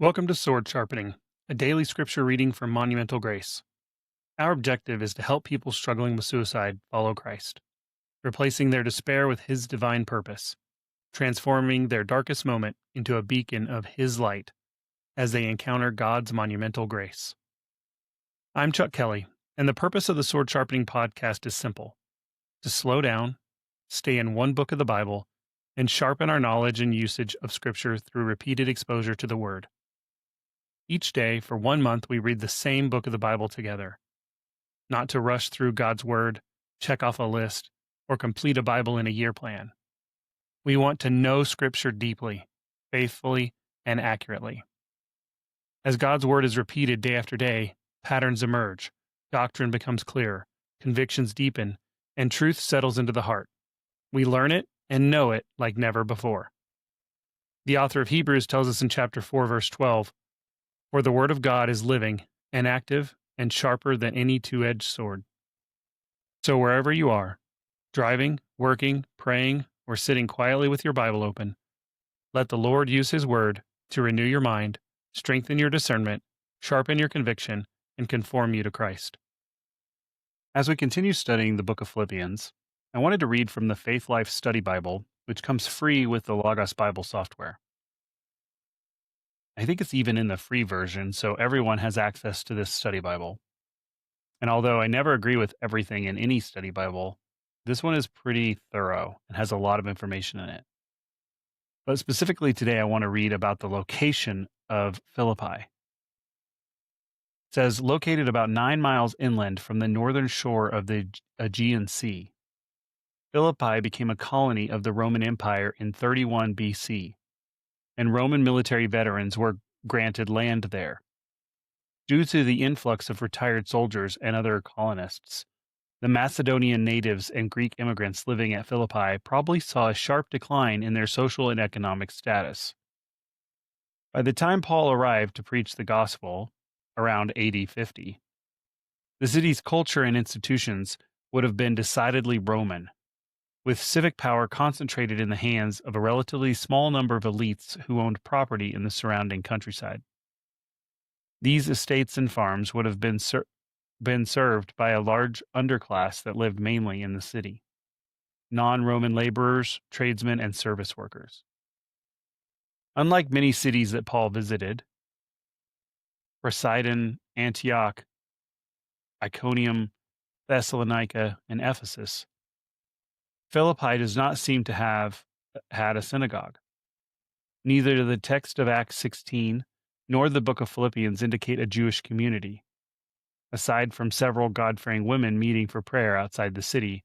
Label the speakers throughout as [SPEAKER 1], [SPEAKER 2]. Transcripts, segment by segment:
[SPEAKER 1] Welcome to Sword Sharpening, a daily scripture reading from Monumental Grace. Our objective is to help people struggling with suicide follow Christ, replacing their despair with His divine purpose, transforming their darkest moment into a beacon of His light as they encounter God's monumental grace. I'm Chuck Kelly, and the purpose of the Sword Sharpening podcast is simple: to slow down, stay in one book of the Bible, and sharpen our knowledge and usage of Scripture through repeated exposure to the Word. Each day, for 1 month, we read the same book of the Bible together, not to rush through God's Word, check off a list, or complete a Bible in a year plan. We want to know Scripture deeply, faithfully, and accurately. As God's Word is repeated day after day, patterns emerge, doctrine becomes clearer, convictions deepen, and truth settles into the heart. We learn it and know it like never before. The author of Hebrews tells us in chapter 4, verse 12, "For the word of God is living and active and sharper than any two-edged sword." So wherever you are, driving, working, praying, or sitting quietly with your Bible open, let the Lord use His word to renew your mind, strengthen your discernment, sharpen your conviction, and conform you to Christ. As we continue studying the book of Philippians, I wanted to read from the Faith Life Study Bible, which comes free with the Logos Bible software. I think it's even in the free version, so everyone has access to this study Bible. And although I never agree with everything in any study Bible, this one is pretty thorough and has a lot of information in it. But specifically today, I want to read about the location of Philippi. It says, located about 9 miles inland from the northern shore of the Aegean Sea, Philippi became a colony of the Roman Empire in 31 BC. And Roman military veterans were granted land there. Due to the influx of retired soldiers and other colonists, the Macedonian natives and Greek immigrants living at Philippi probably saw a sharp decline in their social and economic status. By the time Paul arrived to preach the gospel, around AD 50, the city's culture and institutions would have been decidedly Roman, with civic power concentrated in the hands of a relatively small number of elites who owned property in the surrounding countryside. These estates and farms would have been served by a large underclass that lived mainly in the city: non-Roman laborers, tradesmen, and service workers. Unlike many cities that Paul visited, Sidon, Antioch, Iconium, Thessalonica, and Ephesus, Philippi does not seem to have had a synagogue. Neither the text of Acts 16 nor the book of Philippians indicate a Jewish community, aside from several God-fearing women meeting for prayer outside the city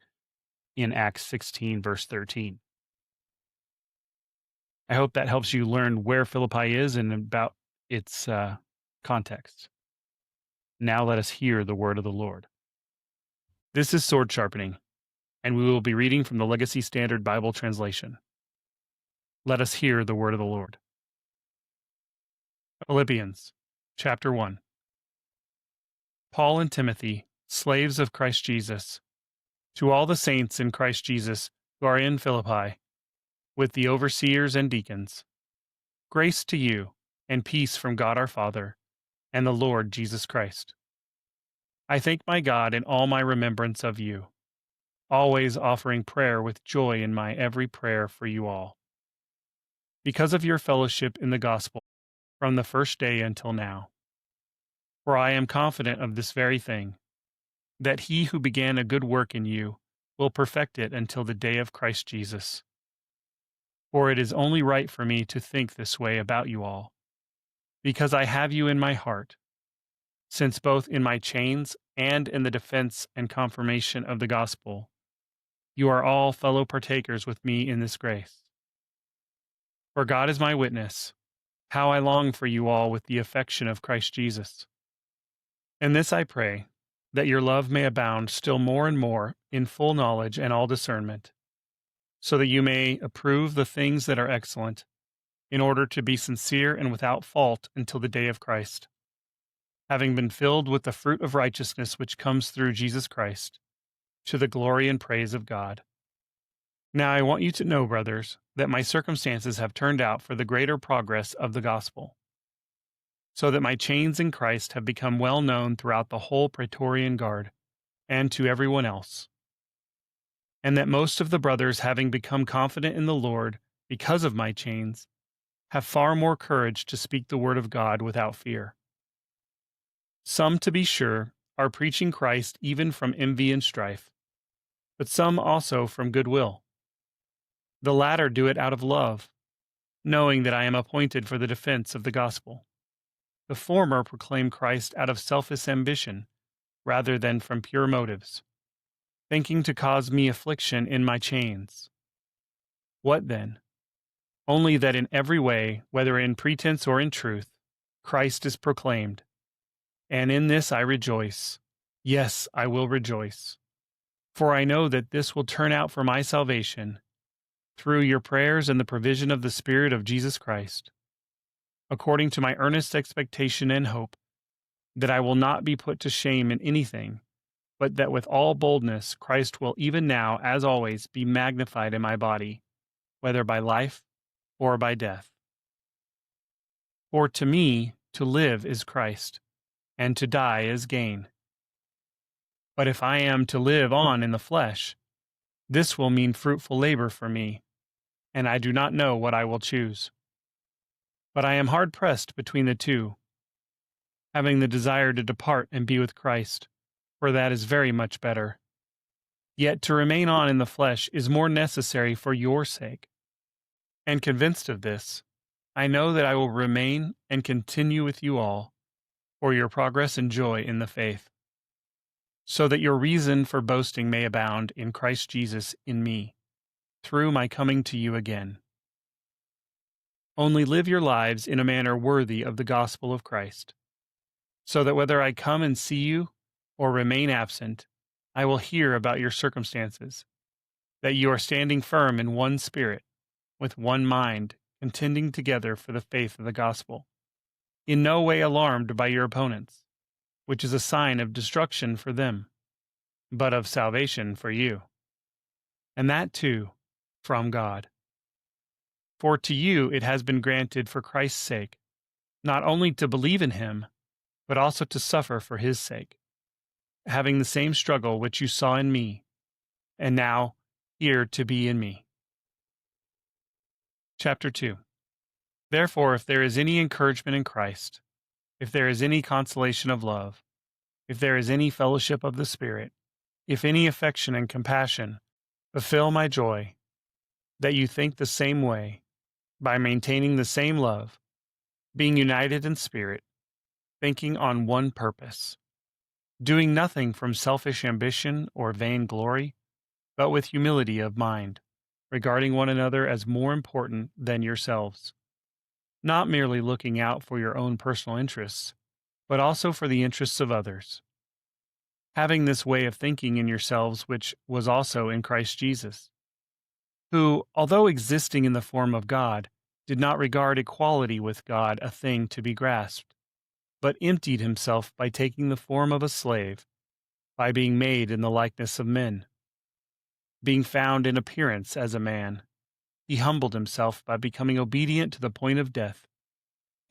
[SPEAKER 1] in Acts 16, verse 13. I hope that helps you learn where Philippi is and about its context. Now let us hear the word of the Lord. This is Sword Sharpening, and we will be reading from the Legacy Standard Bible translation. Let us hear the word of the Lord. Philippians, chapter 1. Paul and Timothy, slaves of Christ Jesus, to all the saints in Christ Jesus who are in Philippi, with the overseers and deacons, grace to you and peace from God our Father and the Lord Jesus Christ. I thank my God in all my remembrance of you, always offering prayer with joy in my every prayer for you all, because of your fellowship in the gospel from the first day until now. For I am confident of this very thing, that he who began a good work in you will perfect it until the day of Christ Jesus. For it is only right for me to think this way about you all, because I have you in my heart, since both in my chains and in the defense and confirmation of the gospel, you are all fellow partakers with me in this grace. For God is my witness, how I long for you all with the affection of Christ Jesus. And this I pray, that your love may abound still more and more in full knowledge and all discernment, so that you may approve the things that are excellent, in order to be sincere and without fault until the day of Christ, having been filled with the fruit of righteousness which comes through Jesus Christ, to the glory and praise of God. Now I want you to know, brothers, that my circumstances have turned out for the greater progress of the gospel, so that my chains in Christ have become well known throughout the whole Praetorian Guard, and to everyone else, and that most of the brothers, having become confident in the Lord because of my chains, have far more courage to speak the word of God without fear. Some, to be sure, are preaching Christ even from envy and strife, but some also from goodwill. The latter do it out of love, knowing that I am appointed for the defense of the gospel. The former proclaim Christ out of selfish ambition, rather than from pure motives, thinking to cause me affliction in my chains. What then? Only that in every way, whether in pretense or in truth, Christ is proclaimed. And in this I rejoice. Yes, I will rejoice. For I know that this will turn out for my salvation, through your prayers and the provision of the Spirit of Jesus Christ, according to my earnest expectation and hope, that I will not be put to shame in anything, but that with all boldness Christ will even now, as always, be magnified in my body, whether by life or by death. For to me, to live is Christ, and to die is gain. But if I am to live on in the flesh, this will mean fruitful labor for me, and I do not know what I will choose. But I am hard pressed between the two, having the desire to depart and be with Christ, for that is very much better. Yet to remain on in the flesh is more necessary for your sake. And convinced of this, I know that I will remain and continue with you all, for your progress and joy in the faith, so that your reason for boasting may abound in Christ Jesus in me, through my coming to you again. Only live your lives in a manner worthy of the gospel of Christ, so that whether I come and see you or remain absent, I will hear about your circumstances, that you are standing firm in one spirit, with one mind, contending together for the faith of the gospel, in no way alarmed by your opponents, which is a sign of destruction for them, but of salvation for you, and that too from God. For to you it has been granted for Christ's sake, not only to believe in him, but also to suffer for his sake, having the same struggle which you saw in me, and now here to be in me. Chapter 2. Therefore, if there is any encouragement in Christ, if there is any consolation of love, if there is any fellowship of the Spirit, if any affection and compassion, fulfill my joy, that you think the same way, by maintaining the same love, being united in spirit, thinking on one purpose, doing nothing from selfish ambition or vain glory, but with humility of mind, regarding one another as more important than yourselves, not merely looking out for your own personal interests, but also for the interests of others, having this way of thinking in yourselves which was also in Christ Jesus, who, although existing in the form of God, did not regard equality with God a thing to be grasped, but emptied himself by taking the form of a slave, by being made in the likeness of men. Being found in appearance as a man, he humbled himself by becoming obedient to the point of death,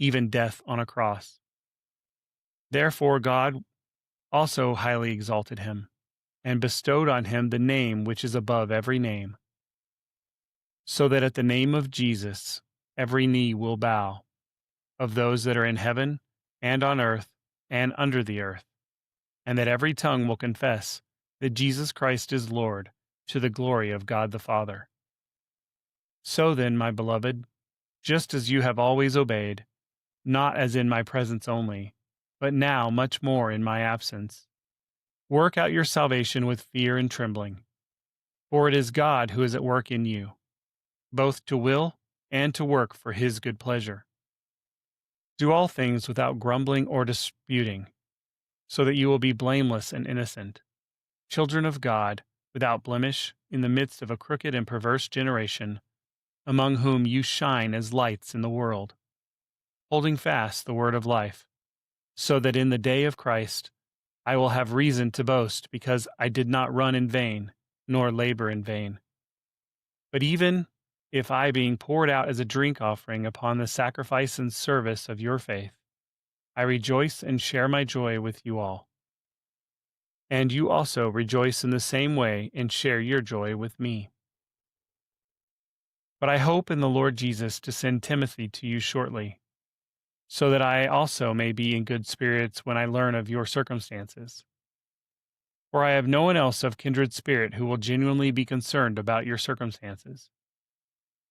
[SPEAKER 1] even death on a cross. Therefore God also highly exalted him, and bestowed on him the name which is above every name, so that at the name of Jesus every knee will bow, of those that are in heaven and on earth and under the earth, and that every tongue will confess that Jesus Christ is Lord, to the glory of God the Father. So then, my beloved, just as you have always obeyed, not as in my presence only, but now much more in my absence, work out your salvation with fear and trembling, for it is God who is at work in you, both to will and to work for his good pleasure. Do all things without grumbling or disputing, so that you will be blameless and innocent, children of God, without blemish, in the midst of a crooked and perverse generation, among whom you shine as lights in the world, holding fast the word of life, so that in the day of Christ I will have reason to boast, because I did not run in vain, nor labor in vain. But even if I, being poured out as a drink offering upon the sacrifice and service of your faith, I rejoice and share my joy with you all. And you also rejoice in the same way and share your joy with me. But I hope in the Lord Jesus to send Timothy to you shortly, so that I also may be in good spirits when I learn of your circumstances. For I have no one else of kindred spirit who will genuinely be concerned about your circumstances.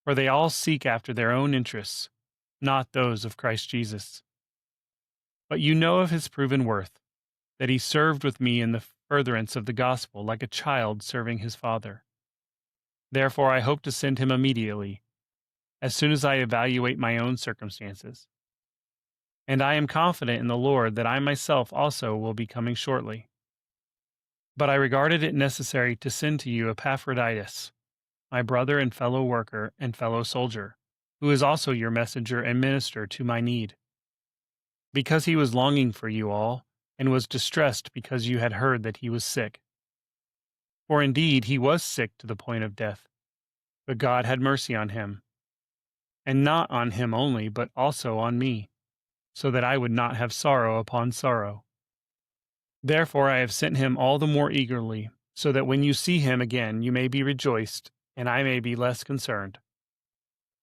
[SPEAKER 1] For they all seek after their own interests, not those of Christ Jesus. But you know of his proven worth, that he served with me in the furtherance of the gospel like a child serving his father. Therefore I hope to send him immediately, as soon as I evaluate my own circumstances. And I am confident in the Lord that I myself also will be coming shortly. But I regarded it necessary to send to you Epaphroditus, my brother and fellow worker and fellow soldier, who is also your messenger and minister to my need, because he was longing for you all, and was distressed because you had heard that he was sick. For indeed he was sick to the point of death, but God had mercy on him, and not on him only, but also on me, so that I would not have sorrow upon sorrow. Therefore I have sent him all the more eagerly, so that when you see him again you may be rejoiced, and I may be less concerned.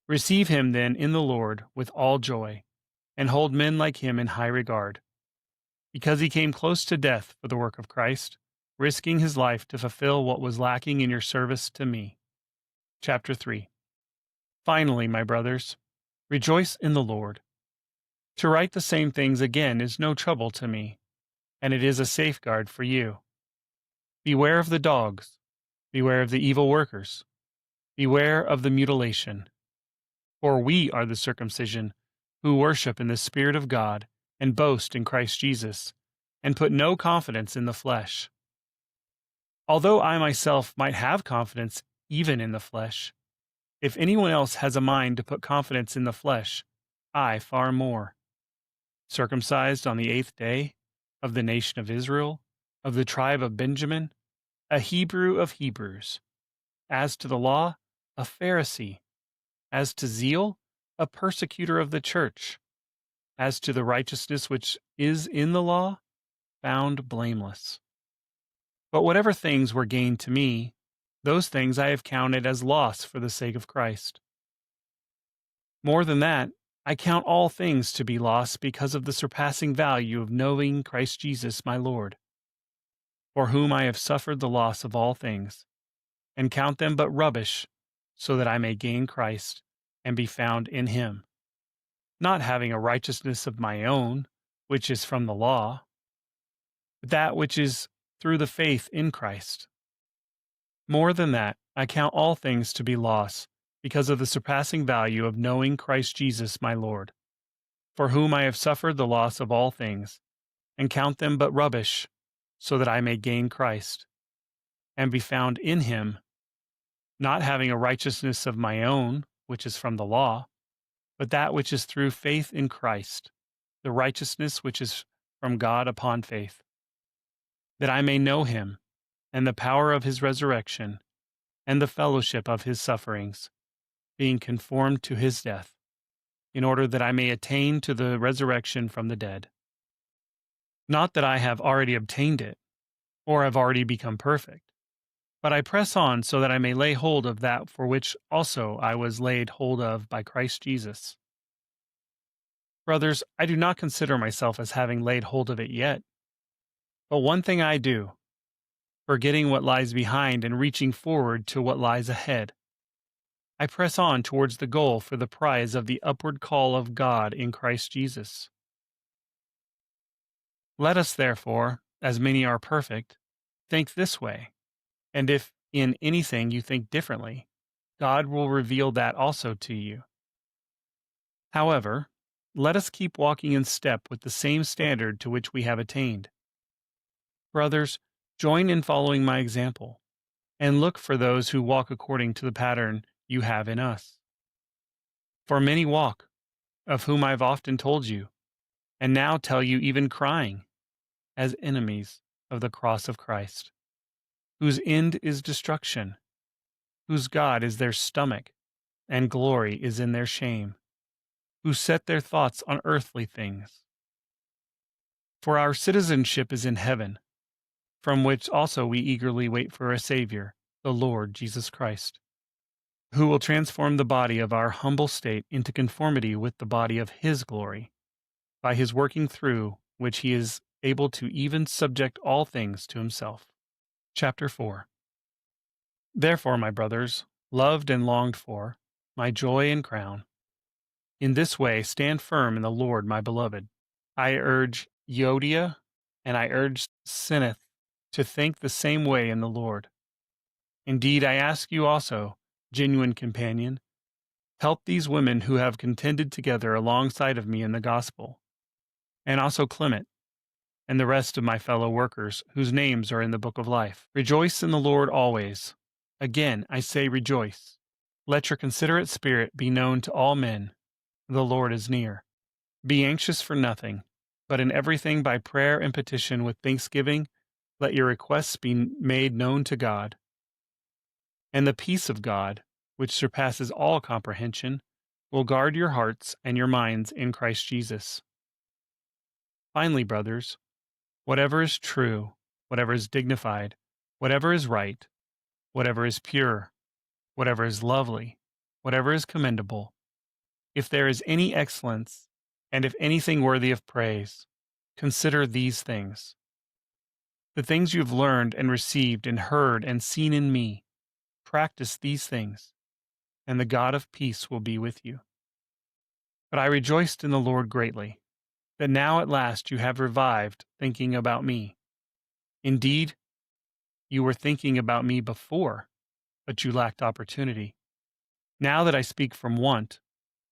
[SPEAKER 1] Receive him then in the Lord with all joy, and hold men like him in high regard, because he came close to death for the work of Christ, risking his life to fulfill what was lacking in your service to me. Chapter 3. Finally, my brothers, rejoice in the Lord. To write the same things again is no trouble to me, and it is a safeguard for you. Beware of the dogs, beware of the evil workers, beware of the mutilation. For we are the circumcision, who worship in the Spirit of God, and boast in Christ Jesus, and put no confidence in the flesh. Although I myself might have confidence even in the flesh, if anyone else has a mind to put confidence in the flesh, I far more. Circumcised on the 8th day, of the nation of Israel, of the tribe of Benjamin, a Hebrew of Hebrews. As to the law, a Pharisee. As to zeal, a persecutor of the church. As to the righteousness which is in the law, found blameless. But whatever things were gained to me, those things I have counted as loss for the sake of Christ. More than that, I count all things to be loss because of the surpassing value of knowing Christ Jesus my Lord, for whom I have suffered the loss of all things, and count them but rubbish, so that I may gain Christ, and be found in him, not having a righteousness of my own, which is from the law, but that which is through the faith in Christ. More than that, I count all things to be loss, because of the surpassing value of knowing Christ Jesus my Lord, for whom I have suffered the loss of all things, and count them but rubbish, so that I may gain Christ, and be found in him, not having a righteousness of my own, which is from the law, but that which is through faith in Christ, the righteousness which is from God upon faith, that I may know him, and the power of his resurrection, and the fellowship of his sufferings, being conformed to his death, in order that I may attain to the resurrection from the dead. Not that I have already obtained it, or have already become perfect, but I press on so that I may lay hold of that for which also I was laid hold of by Christ Jesus. Brothers, I do not consider myself as having laid hold of it yet, but one thing I do, forgetting what lies behind and reaching forward to what lies ahead. I press on towards the goal for the prize of the upward call of God in Christ Jesus. Let us therefore, as many are perfect, think this way, and if in anything you think differently, God will reveal that also to you. However, let us keep walking in step with the same standard to which we have attained. Brothers, join in following my example, and look for those who walk according to the pattern you have in us. For many walk, of whom I have often told you, and now tell you even crying, as enemies of the cross of Christ, whose end is destruction, whose God is their stomach, and glory is in their shame, who set their thoughts on earthly things. For our citizenship is in heaven, from which also we eagerly wait for a Savior, the Lord Jesus Christ, who will transform the body of our humble state into conformity with the body of His glory, by His working through which He is able to even subject all things to Himself. Chapter 4. Therefore, my brothers, loved and longed for, my joy and crown, in this way stand firm in the Lord, my beloved. I urge Euodia and I urge Syntyche to think the same way in the Lord. Indeed, I ask you also, genuine companion, help these women who have contended together alongside of me in the gospel, and also Clement, and the rest of my fellow workers, whose names are in the book of life. Rejoice in the Lord always. Again, I say rejoice. Let your considerate spirit be known to all men. The Lord is near. Be anxious for nothing, but in everything by prayer and petition with thanksgiving, let your requests be made known to God. And the peace of God, which surpasses all comprehension, will guard your hearts and your minds in Christ Jesus. Finally, brothers, whatever is true, whatever is dignified, whatever is right, whatever is pure, whatever is lovely, whatever is commendable, if there is any excellence, and if anything worthy of praise, consider these things. The things you have learned and received and heard and seen in me, practice these things, and the God of peace will be with you. But I rejoiced in the Lord greatly, that now at last you have revived thinking about me. Indeed, you were thinking about me before, but you lacked opportunity. Now that I speak from want,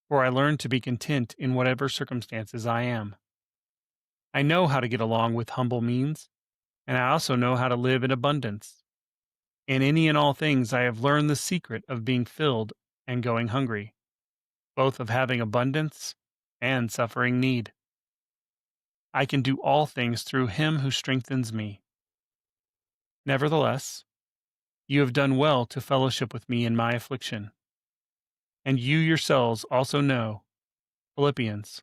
[SPEAKER 1] for I learned to be content in whatever circumstances I am. I know how to get along with humble means, and I also know how to live in abundance. In any and all things I have learned the secret of being filled and going hungry, both of having abundance and suffering need. I can do all things through Him who strengthens me. Nevertheless, you have done well to fellowship with me in my affliction. And you yourselves also know, Philippians,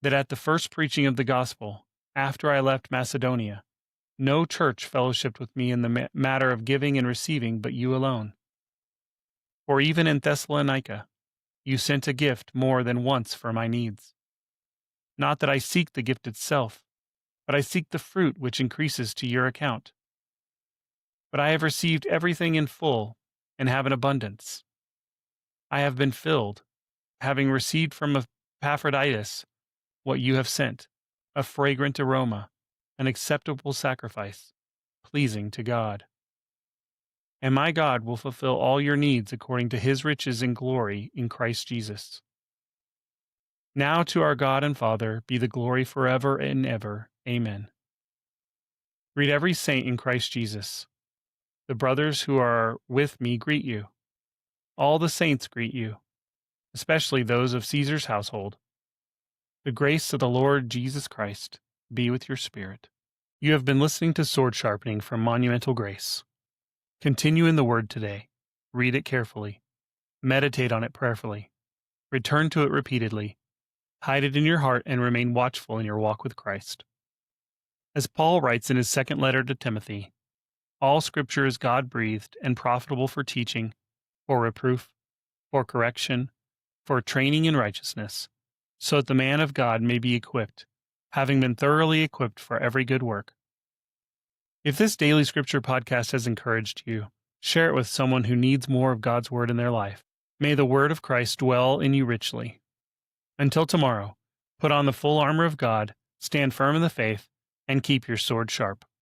[SPEAKER 1] that at the first preaching of the gospel, after I left Macedonia, no church fellowshipped with me in the matter of giving and receiving but you alone. For even in Thessalonica, you sent a gift more than once for my needs. Not that I seek the gift itself, but I seek the fruit which increases to your account. But I have received everything in full and have an abundance. I have been filled, having received from Epaphroditus what you have sent, a fragrant aroma, an acceptable sacrifice, pleasing to God. And my God will fulfill all your needs according to His riches in glory in Christ Jesus. Now to our God and Father be the glory forever and ever. Amen. Greet every saint in Christ Jesus. The brothers who are with me greet you. All the saints greet you, especially those of Caesar's household. The grace of the Lord Jesus Christ be with your spirit. You have been listening to Sword Sharpening from Monumental Grace. Continue in the Word today. Read it carefully. Meditate on it prayerfully. Return to it repeatedly. Hide it in your heart and remain watchful in your walk with Christ. As Paul writes in his second letter to Timothy, all Scripture is God-breathed and profitable for teaching, for reproof, for correction, for training in righteousness, so that the man of God may be equipped, having been thoroughly equipped for every good work. If this daily Scripture podcast has encouraged you, share it with someone who needs more of God's Word in their life. May the Word of Christ dwell in you richly. Until tomorrow, put on the full armor of God, stand firm in the faith, and keep your sword sharp.